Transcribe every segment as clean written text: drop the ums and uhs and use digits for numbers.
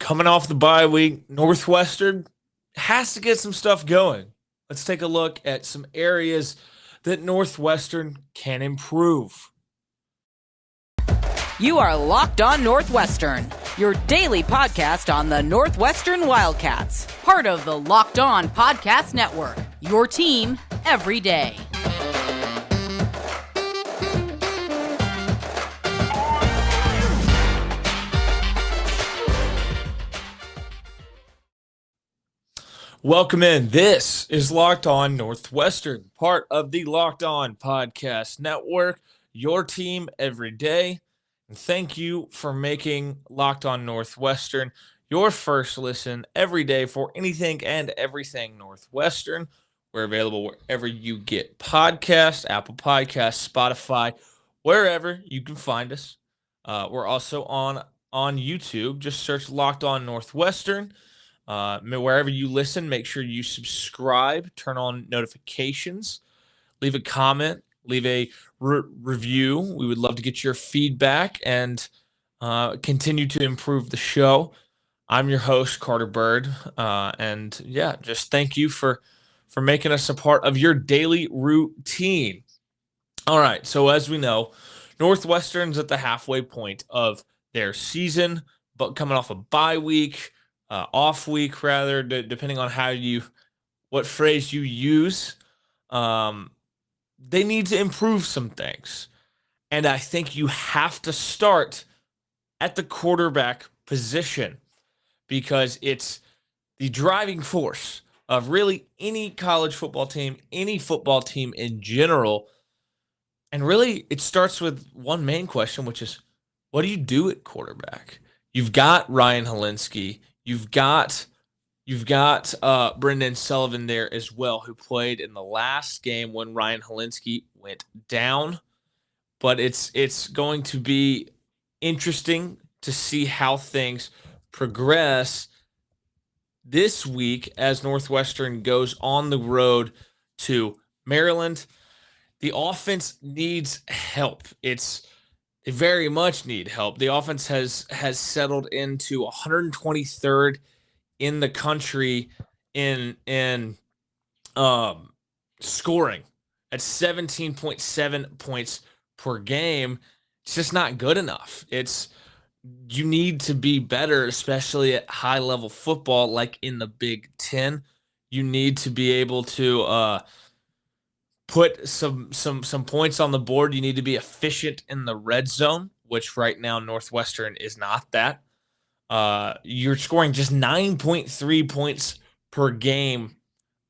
Coming off the bye week, Northwestern has to get some stuff going. Let's take a look at some areas that Northwestern can improve. You are Locked On Northwestern, your daily podcast on the Northwestern Wildcats, part of the Locked On Podcast Network, your team every day. Welcome in. This is Locked On Northwestern, part of the Locked On Podcast Network, your team every day. And thank you for making Locked On Northwestern your first listen every day for anything and everything Northwestern. We're available wherever you get podcasts, Apple Podcasts, Spotify, wherever you can find us. We're also on YouTube. Just search Locked On Northwestern. Wherever you listen, make sure you subscribe, turn on notifications, leave a comment, leave a review. We would love to get your feedback and continue to improve the show. I'm your host, Carter Bird, and just thank you for making us a part of your daily routine. All right, so as we know, Northwestern's at the halfway point of their season, but coming off a bye week. Off week, rather, depending on what phrase you use. They need to improve some things. And I think you have to start at the quarterback position because it's the driving force of really any college football team, any football team in general. And really, it starts with one main question, which is, what do you do at quarterback? You've got Ryan Helinski. You've got Brendan Sullivan there as well, who played in the last game when Ryan Helinski went down. But it's going to be interesting to see how things progress this week as Northwestern goes on the road to Maryland. The offense needs help. They very much need help. The offense has settled into 123rd in the country in scoring at 17.7 points per game. It's just not good enough. You need to be better, especially at high level football, like in the Big Ten. You need to be able to put some points on the board. You need to be efficient in the red zone, which right now Northwestern is not that. You're scoring just 9.3 points per game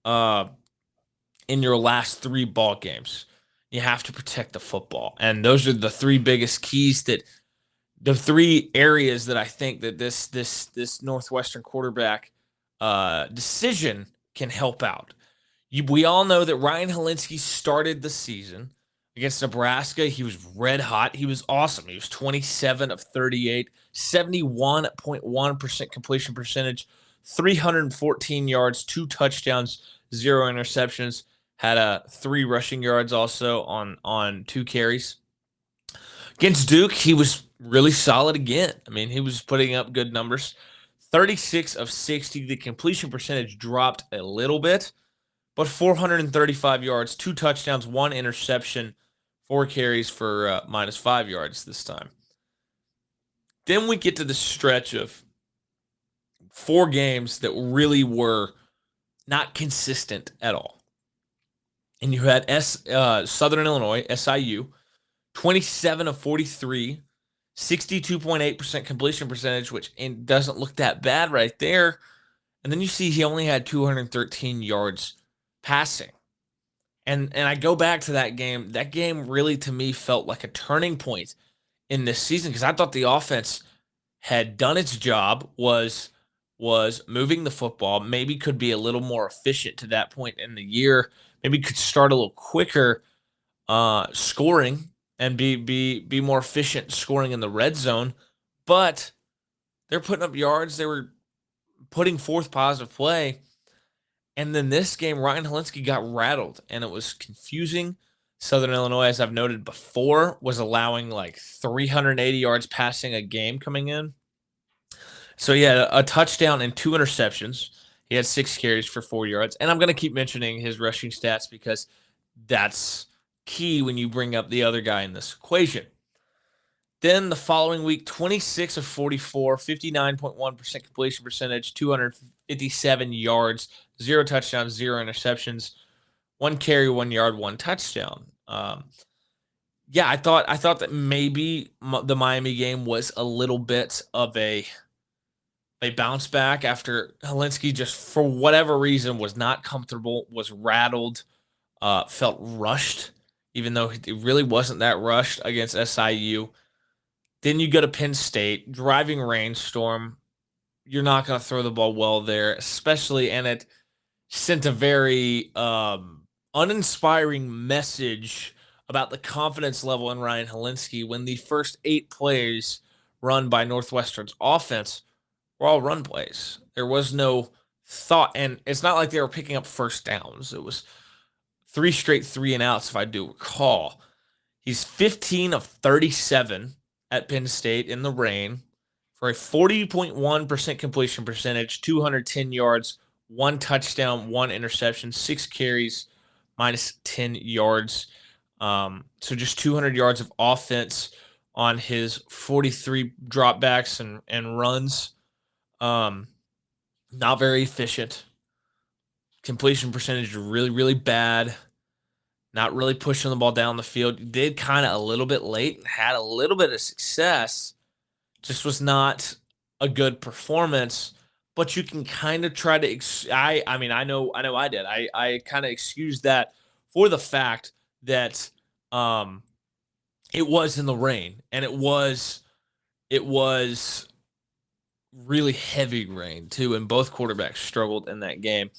in your last 3 ball games. You have to protect the football. And those are the 3 biggest keys the 3 areas that I think that this Northwestern quarterback decision can help out. We all know that Ryan Helinski started the season against Nebraska. He was red hot. He was awesome. He was 27 of 38, 71.1% completion percentage, 314 yards, 2 touchdowns, 0 interceptions. Had 3 rushing yards also on 2 carries. Against Duke, he was really solid again. I mean, he was putting up good numbers. 36 of 60. The completion percentage dropped a little bit, but 435 yards, 2 touchdowns, 1 interception, 4 carries for -5 yards this time. Then we get to the stretch of 4 games that really were not consistent at all. And you had Southern Illinois, SIU, 27 of 43, 62.8% completion percentage, which doesn't look that bad right there. And then you see he only had 213 yards passing. And I go back to that game. That game really, to me, felt like a turning point in this season because I thought the offense had done its job, was moving the football, maybe could be a little more efficient to that point in the year, maybe could start a little quicker scoring and be more efficient scoring in the red zone. But they're putting up yards. They were putting forth positive play. And then this game, Ryan Helinski got rattled, and it was confusing. Southern Illinois, as I've noted before, was allowing like 380 yards passing a game coming in. So he had a touchdown and 2 interceptions. He had 6 carries for 4 yards. And I'm going to keep mentioning his rushing stats because that's key when you bring up the other guy in this equation. Then the following week, 26 of 44, 59.1% completion percentage, 257 yards, 0 touchdowns, 0 interceptions, 1 carry, 1 yard, 1 touchdown. Yeah, I thought that maybe the Miami game was a little bit of a bounce back after Helinski just, for whatever reason, was not comfortable, was rattled, felt rushed, even though it really wasn't that rushed against SIU. Then you go to Penn State, driving rainstorm. You're not going to throw the ball well there, especially, and it sent a very uninspiring message about the confidence level in Ryan Helinski when the first 8 plays run by Northwestern's offense were all run plays. There was no thought, and it's not like they were picking up first downs. It was 3 straight 3-and-outs, if I do recall. He's 15 of 37 at Penn State in the rain for a 40.1% completion percentage, 210 yards, 1 touchdown, 1 interception, 6 carries, minus 10 yards. So just 200 yards of offense on his 43 dropbacks and runs. Not very efficient. Completion percentage really, really bad. Not really pushing the ball down the field. Did kind of a little bit late and had a little bit of success. Just was not a good performance. But you can kind of try to. I know I did. I kind of excused that for the fact that it was in the rain, and it was really heavy rain too, and both quarterbacks struggled in that game.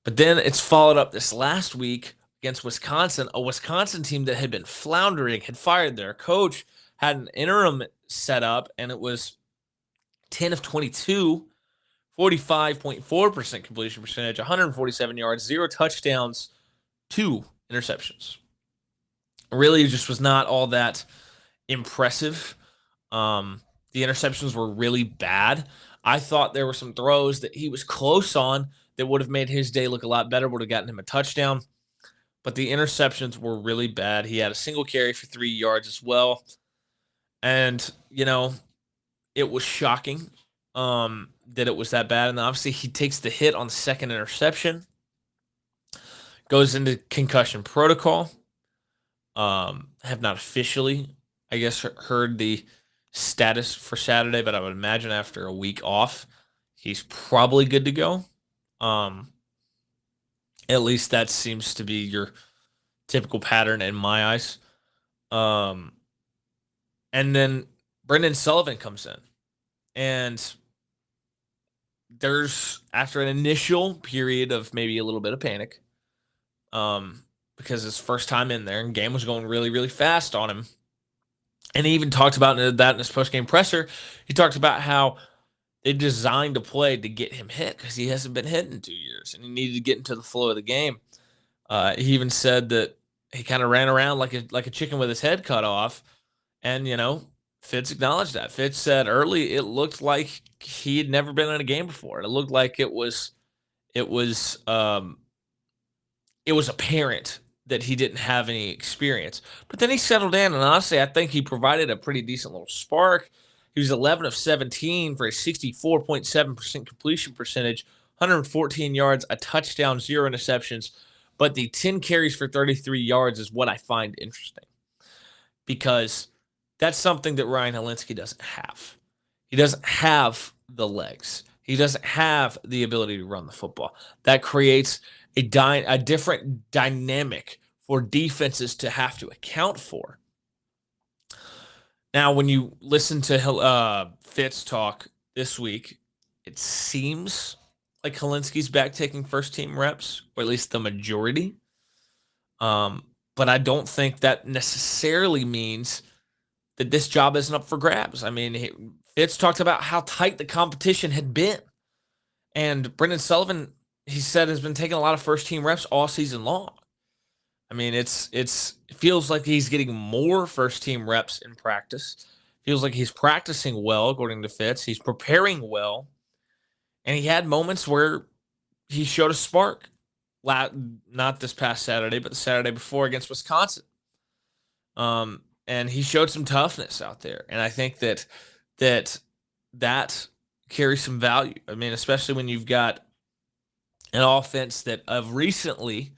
But then it's followed up this last week against Wisconsin, a Wisconsin team that had been floundering, had fired their coach, had an interim set up, and it was 10 of 22, 45.4% completion percentage, 147 yards, 0 touchdowns, 2 interceptions. Really just was not all that impressive. The interceptions were really bad. I thought there were some throws that he was close on that would have made his day look a lot better, would have gotten him a touchdown. But the interceptions were really bad. He had a single carry for 3 yards as well. And, it was shocking that it was that bad. And obviously he takes the hit on the second interception, goes into concussion protocol. Have not officially, I guess, heard the status for Saturday, but I would imagine after a week off, he's probably good to go. At least that seems to be your typical pattern in my eyes. And then Brendan Sullivan comes in, and there's, after an initial period of maybe a little bit of panic, because his first time in there and game was going really, really fast on him. And he even talked about that in his post-game presser. He talked about how they designed a play to get him hit because he hasn't been hit in 2 years, and he needed to get into the flow of the game. He even said that he kind of ran around like a chicken with his head cut off, and Fitz acknowledged that. Fitz said early it looked like he had never been in a game before. It looked like it was apparent that he didn't have any experience. But then he settled in, and honestly, I think he provided a pretty decent little spark. He was 11 of 17 for a 64.7% completion percentage, 114 yards, a touchdown, 0 interceptions. But the 10 carries for 33 yards is what I find interesting, because that's something that Ryan Helinski doesn't have. He doesn't have the legs. He doesn't have the ability to run the football. That creates a different dynamic for defenses to have to account for. Now, when you listen to Fitz talk this week, it seems like Helinski's back taking first-team reps, or at least the majority. But I don't think that necessarily means that this job isn't up for grabs. I mean, Fitz talked about how tight the competition had been. And Brendan Sullivan, he said, has been taking a lot of first-team reps all season long. I mean, it feels like he's getting more first-team reps in practice. Feels like he's practicing well, according to Fitz. He's preparing well. And he had moments where he showed a spark. Not this past Saturday, but the Saturday before against Wisconsin. And he showed some toughness out there. And I think that carries some value. I mean, especially when you've got an offense that of recently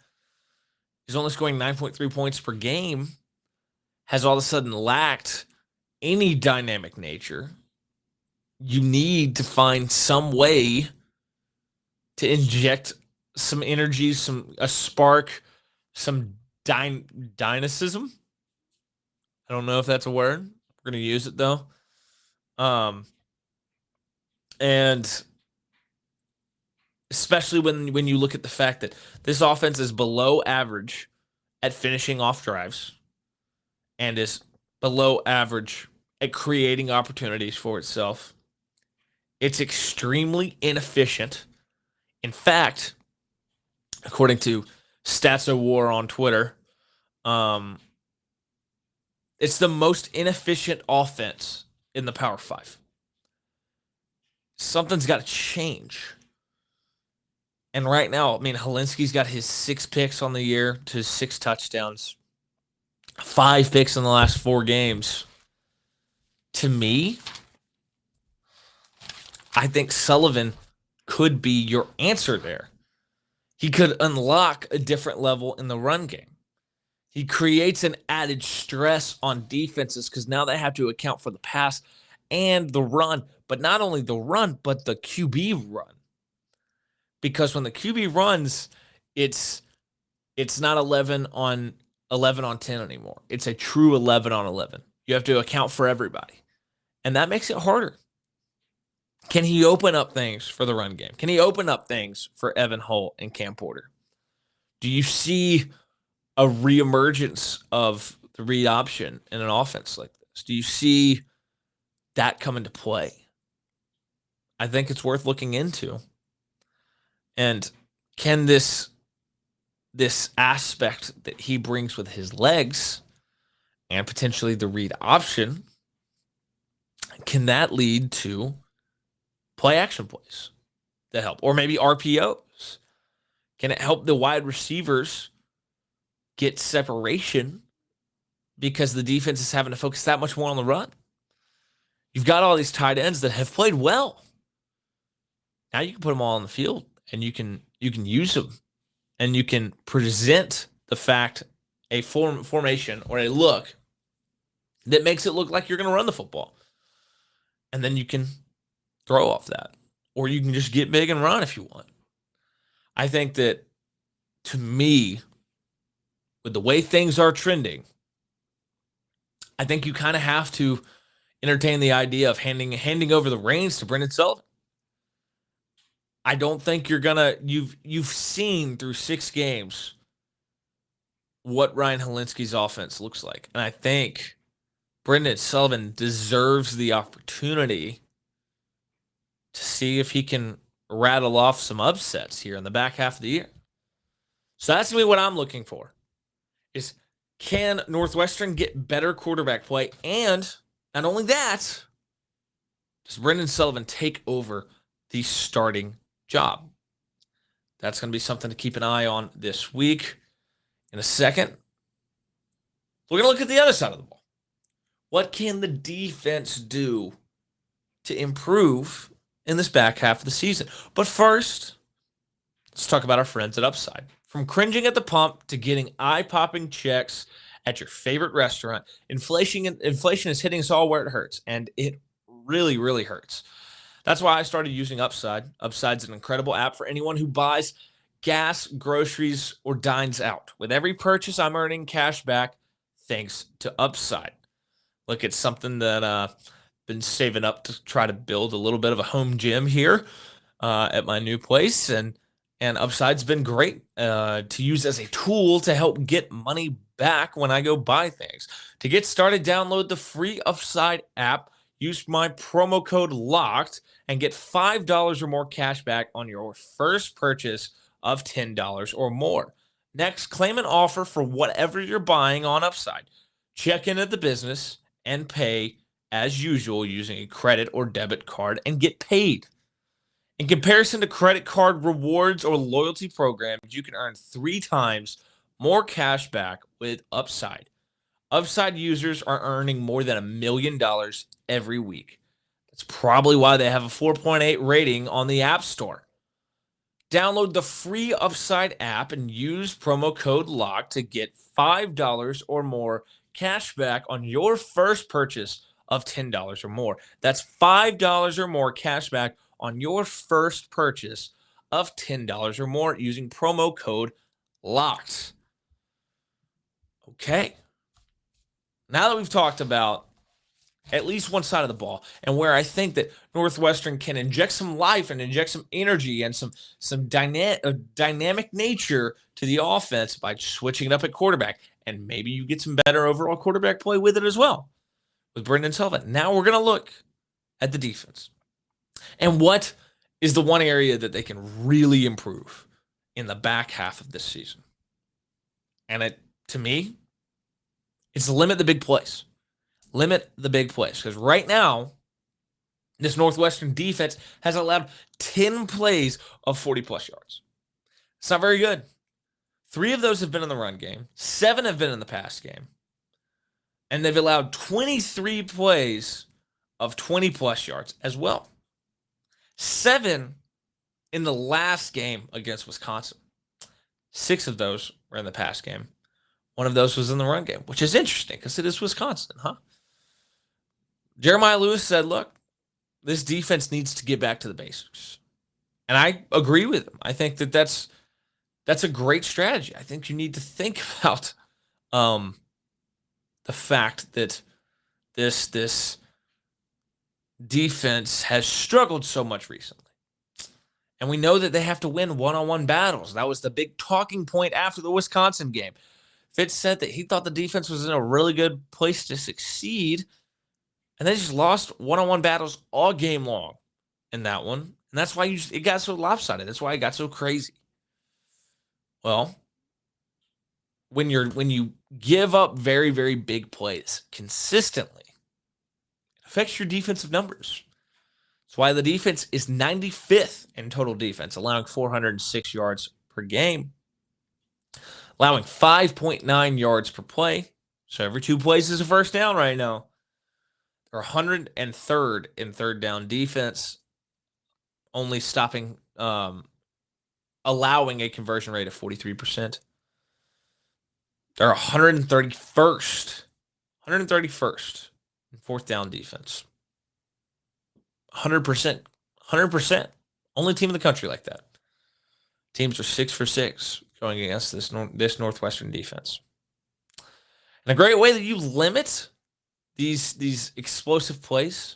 is only scoring 9.3 points per game, has all of a sudden lacked any dynamic nature. You need to find some way to inject some energy, a spark, some dynamism. I don't know if that's a word. We're going to use it though. And especially when you look at the fact that this offense is below average at finishing off drives and is below average at creating opportunities for itself. It's extremely inefficient. In fact, according to Stats of War on Twitter, it's the most inefficient offense in the Power 5. Something's got to change. And right now, I mean, Helinski's got his 6 picks on the year to 6 touchdowns, 5 picks in the last 4 games. To me, I think Sullivan could be your answer there. He could unlock a different level in the run game. He creates an added stress on defenses because now they have to account for the pass and the run, but not only the run, but the QB run. Because when the QB runs, it's not 11 on 10 anymore. It's a true 11 on 11. You have to account for everybody. And that makes it harder. Can he open up things for the run game? Can he open up things for Evan Hull and Cam Porter? Do you see a reemergence of the read option in an offense like this? Do you see that come into play? I think it's worth looking into. And can this aspect that he brings with his legs and potentially the read option, can that lead to play action plays that help? Or maybe RPOs? Can it help the wide receivers get separation because the defense is having to focus that much more on the run? You've got all these tight ends that have played well. Now you can put them all on the field and you can use them and you can present the fact a formation or a look that makes it look like you're going to run the football. And then you can throw off that. Or you can just get big and run if you want. I think that, to me, with the way things are trending, I think you kind of have to entertain the idea of handing over the reins to Brendan Sullivan. I don't think you're gonna. You've seen through 6 games what Ryan Helinski's offense looks like, and I think Brendan Sullivan deserves the opportunity to see if he can rattle off some upsets here in the back half of the year. So that's me what I'm looking for. Is can Northwestern get better quarterback play? And not only that, does Brendan Sullivan take over the starting job? That's going to be something to keep an eye on this week. In a second, we're going to look at the other side of the ball. What can the defense do to improve in this back half of the season? But first, let's talk about our friends at Upside. From cringing at the pump to getting eye-popping checks at your favorite restaurant, inflation is hitting us all where it hurts, and it really, really hurts. That's why I started using Upside. Upside's an incredible app for anyone who buys gas, groceries, or dines out. With every purchase, I'm earning cash back thanks to Upside. Look, it's something that I've been saving up to try to build a little bit of a home gym here at my new place, and Upside's been great to use as a tool to help get money back when I go buy things. To get started, download the free Upside app, use my promo code LOCKED, and get $5 or more cash back on your first purchase of $10 or more. Next, claim an offer for whatever you're buying on Upside. Check in at the business and pay as usual, using a credit or debit card and get paid. In comparison to credit card rewards or loyalty programs, you can earn 3 times more cash back with Upside. Upside users are earning more than $1 million every week. That's probably why they have a 4.8 rating on the App Store. Download the free Upside app and use promo code LOCK to get $5 or more cash back on your first purchase of $10 or more. That's $5 or more cash back on your first purchase of $10 or more using promo code LOCKED. Okay. Now that we've talked about at least one side of the ball, and where I think that Northwestern can inject some life and inject some energy and some dynamic nature to the offense by switching it up at quarterback, and maybe you get some better overall quarterback play with it as well, with Brendan Sullivan. Now we're going to look at the defense. And what is the one area that they can really improve in the back half of this season? And to me, it's limit the big plays. Limit the big plays. Because right now, this Northwestern defense has allowed 10 plays of 40-plus yards. It's not very good. 3 of those have been in the run game. 7 have been in the pass game. And they've allowed 23 plays of 20-plus yards as well. 7 in the last game against Wisconsin. 6 of those were in the pass game. 1 of those was in the run game, which is interesting because it is Wisconsin, huh? Jeremiah Lewis said, look, this defense needs to get back to the basics. And I agree with him. I think that that's a great strategy. I think you need to think about the fact that this defense has struggled so much recently. And we know that they have to win one-on-one battles. That was the big talking point after the Wisconsin game. Fitz said that he thought the defense was in a really good place to succeed, and they just lost one-on-one battles all game long in that one. And that's why it got so lopsided. That's why it got so crazy. Well, when you give up very, very big plays consistently, it affects your defensive numbers. That's why the defense is 95th in total defense, allowing 406 yards per game, allowing 5.9 yards per play. So every 2 plays is a first down right now. They're 103rd in third down defense, only allowing a conversion rate of 43%. They're 131st in fourth down defense. 100%. Only team in the country like that. Teams are 6 for 6 going against this Northwestern defense. And a great way that you limit these explosive plays,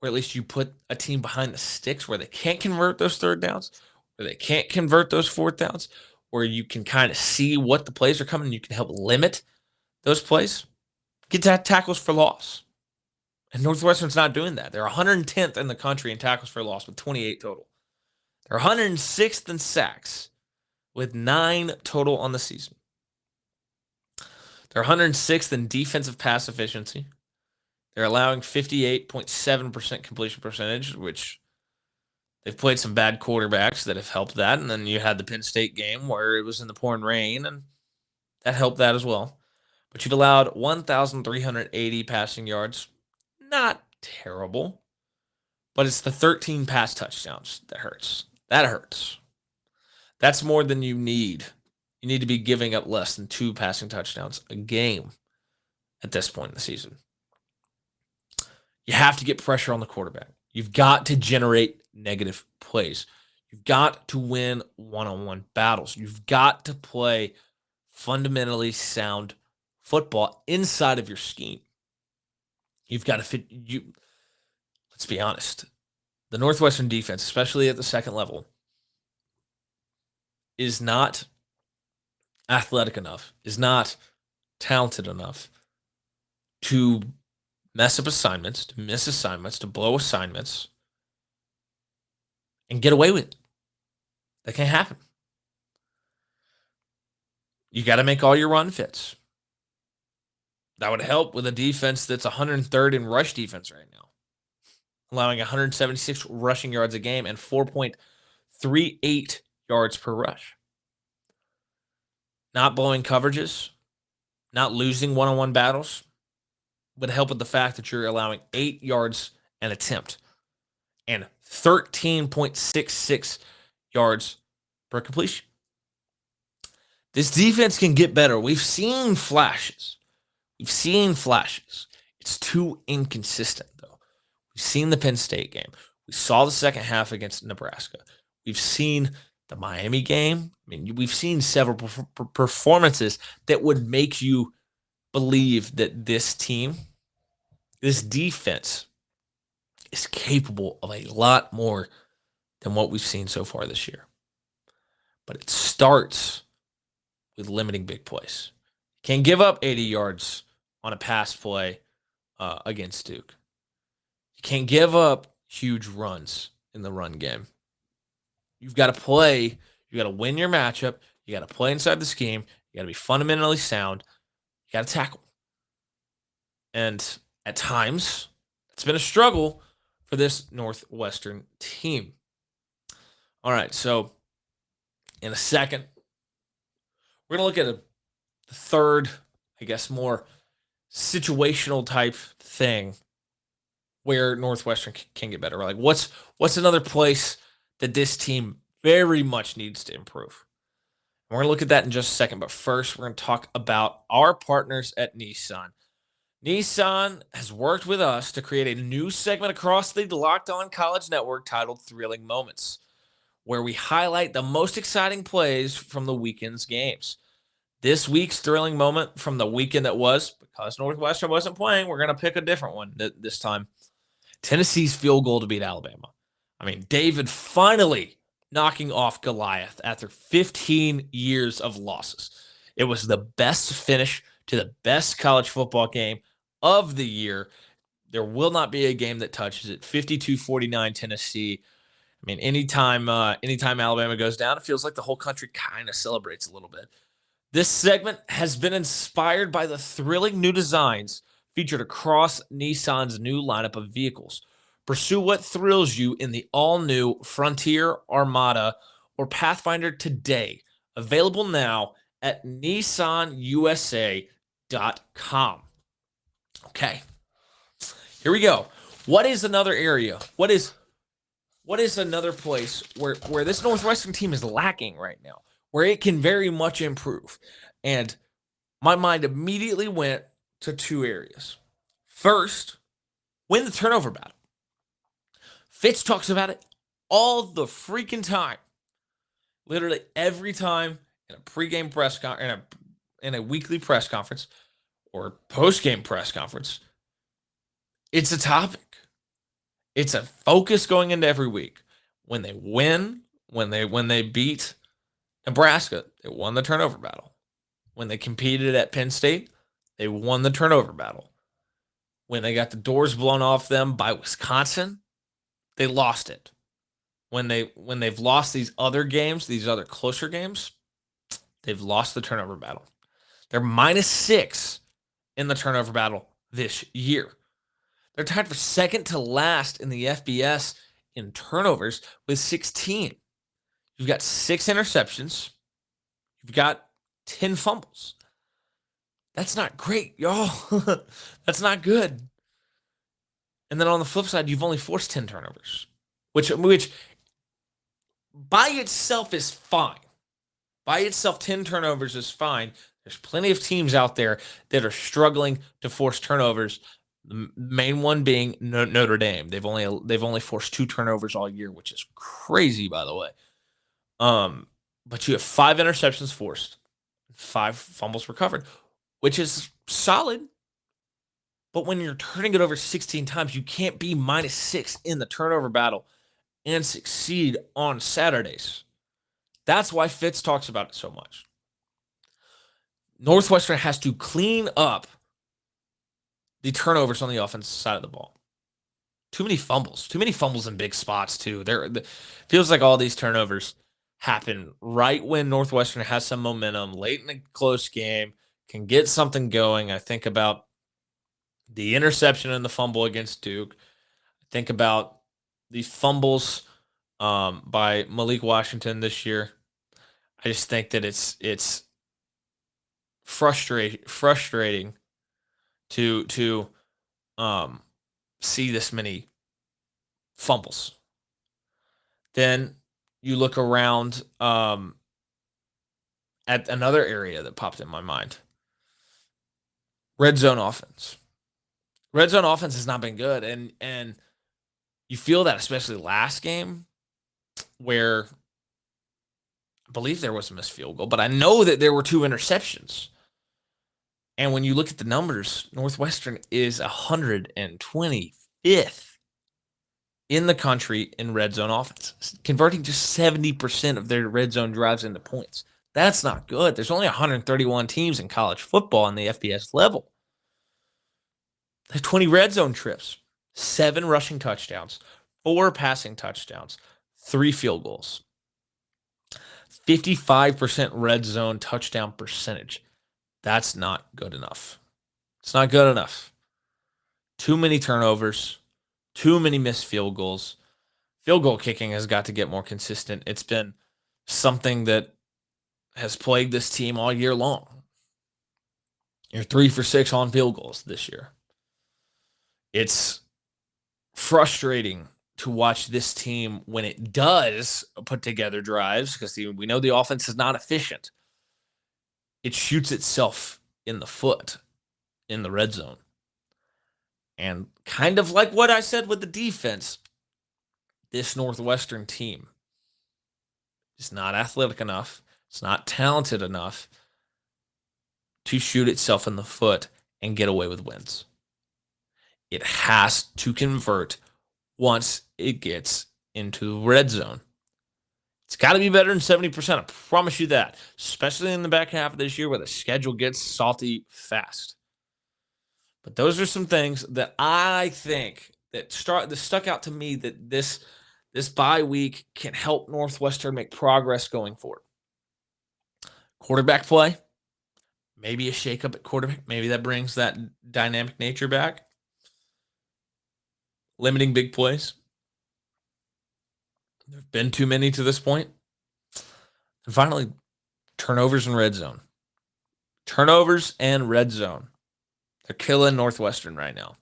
or at least you put a team behind the sticks where they can't convert those third downs, where they can't convert those fourth downs, where you can kind of see what the plays are coming and you can help limit those plays, get tackles for loss. And Northwestern's not doing that. They're 110th in the country in tackles for loss with 28 total. They're 106th in sacks with 9 total on the season. They're 106th in defensive pass efficiency. They're allowing 58.7% completion percentage, which they've played some bad quarterbacks that have helped that. And then you had the Penn State game where it was in the pouring rain, and that helped that as well. But you've allowed 1,380 passing yards. Not terrible, but it's the 13 pass touchdowns that hurts. That hurts. That's more than you need. You need to be giving up less than 2 passing touchdowns a game at this point in the season. You have to get pressure on the quarterback. You've got to generate negative plays. You've got to win one-on-one battles. You've got to play fundamentally sound football inside of your scheme. You've got to fit you. Let's be honest. The Northwestern defense, especially at the second level, is not athletic enough, is not talented enough to mess up assignments, to miss assignments, to blow assignments, and get away with it. That can't happen. You got to make all your run fits. That would help with a defense that's 103rd in rush defense right now, allowing 176 rushing yards a game and 4.38 yards per rush. Not blowing coverages, not losing one-on-one battles would help with the fact that you're allowing 8 yards an attempt and 13.66 yards per completion. This defense can get better. We've seen flashes. It's too inconsistent, though. We've seen the Penn State game. We saw the second half against Nebraska. We've seen the Miami game. I mean, we've seen several performances that would make you believe that this team, this defense, is capable of a lot more than what we've seen so far this year. But it starts with limiting big plays. Can't give up 80 yards on a pass play against Duke. You can't give up huge runs in the run game. You've got to play. You got to win your matchup. You got to play inside the scheme. You got to be fundamentally sound. You got to tackle. And at times, it's been a struggle for this Northwestern team. All right, so in a second, we're going to look at the third, I guess, more situational type thing where Northwestern can get better. Like, what's another place that this team very much needs to improve? And we're going to look at that in just a second, but first, we're going to talk about our partners at Nissan. Nissan has worked with us to create a new segment across the Locked On College Network titled Thrilling Moments, where we highlight the most exciting plays from the weekend's games. This week's thrilling moment from the weekend that was, because Northwestern wasn't playing, we're going to pick a different one this time. Tennessee's field goal to beat Alabama. I mean, David finally knocking off Goliath after 15 years of losses. It was the best finish to the best college football game of the year. There will not be a game that touches it. 52-49 Tennessee. I mean, anytime Alabama goes down, it feels like the whole country kind of celebrates a little bit. This segment has been inspired by the thrilling new designs featured across Nissan's new lineup of vehicles. Pursue what thrills you in the all-new Frontier, Armada, or Pathfinder today. Available now at nissanusa.com. Okay, here we go. What is another area? What is another place where this Northwestern team is lacking right now, where it can very much improve? And my mind immediately went to two areas. First, win the turnover battle. Fitz talks about it all the freaking time. Literally every time in a pregame press conference, in a weekly press conference or postgame press conference, it's a topic. It's a focus going into every week. When they win, when they beat Nebraska, they won the turnover battle. When they competed at Penn State, they won the turnover battle. When they got the doors blown off them by Wisconsin, they lost it. When they've lost these other games, these other closer games, they've lost the turnover battle. They're -6 in the turnover battle this year. They're tied for second to last in the FBS in turnovers with 16. You've got 6 interceptions. You've got 10 fumbles. That's not great, y'all. That's not good. And then on the flip side, you've only forced 10 turnovers, which by itself is fine. By itself, 10 turnovers is fine. There's plenty of teams out there that are struggling to force turnovers. The main one being Notre Dame. They've only forced 2 turnovers all year, which is crazy, by the way. But you have 5 interceptions forced, 5 fumbles recovered, which is solid. But when you're turning it over 16 times, you can't be -6 in the turnover battle and succeed on Saturdays. That's why Fitz talks about it so much. Northwestern has to clean up the turnovers on the offensive side of the ball. Too many fumbles in big spots too. Feels like all these turnovers happen right when Northwestern has some momentum, late in a close game, can get something going. I think about The interception and the fumble against Duke. Think about the fumbles by Malik Washington this year. I just think that it's frustrating to see this many fumbles. Then you look around at another area that popped in my mind. Red zone offense. Red zone offense has not been good, and you feel that especially last game where I believe there was a missed field goal, but I know that there were 2 interceptions. And when you look at the numbers, Northwestern is 125th in the country in red zone offense, converting just 70% of their red zone drives into points. That's not good. There's only 131 teams in college football on the FBS level. They have 20 red zone trips, 7 rushing touchdowns, 4 passing touchdowns, 3 field goals. 55% red zone touchdown percentage. That's not good enough. It's not good enough. Too many turnovers, too many missed field goals. Field goal kicking has got to get more consistent. It's been something that has plagued this team all year long. You're 3 for 6 on field goals this year. It's frustrating to watch this team when it does put together drives, because we know the offense is not efficient. It shoots itself in the foot in the red zone. And kind of like what I said with the defense, this Northwestern team is not athletic enough. It's not talented enough to shoot itself in the foot and get away with wins. It has to convert once it gets into the red zone. It's got to be better than 70%. I promise you that, especially in the back half of this year where the schedule gets salty fast. But those are some things that I think that stuck out to me that this bye week can help Northwestern make progress going forward. Quarterback play, maybe a shakeup at quarterback. Maybe that brings that dynamic nature back. Limiting big plays. There have been too many to this point. And finally, turnovers and red zone. Turnovers and red zone. They're killing Northwestern right now.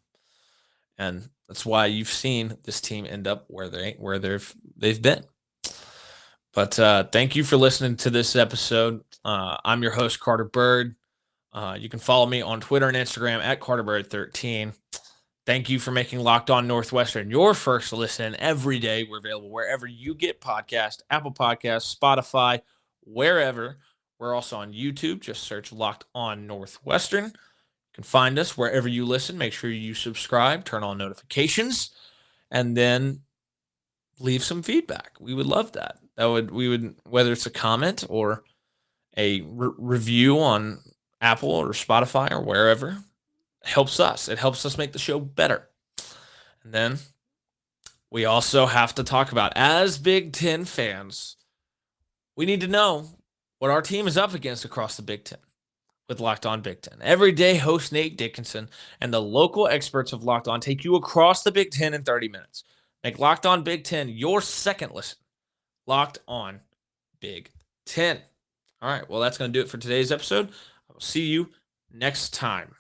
And that's why you've seen this team end up where they've been. But thank you for listening to this episode. I'm your host, Carter Bird. You can follow me on Twitter and Instagram at CarterBird13. Thank you for making Locked On Northwestern your first listen every day. We're available wherever you get podcasts, Apple Podcasts, Spotify, wherever. We're also on YouTube. Just search Locked On Northwestern. You can find us wherever you listen. Make sure you subscribe, turn on notifications, and then leave some feedback. We would love that. Whether it's a comment or a review on Apple or Spotify or wherever, helps us. It helps us make the show better. And then we also have to talk about, as Big Ten fans, we need to know what our team is up against across the Big Ten with Locked On Big Ten. Every day, host Nate Dickinson and the local experts of Locked On take you across the Big Ten in 30 minutes. Make Locked On Big Ten your second listen. Locked On Big Ten. All right, well, that's going to do it for today's episode. I will see you next time.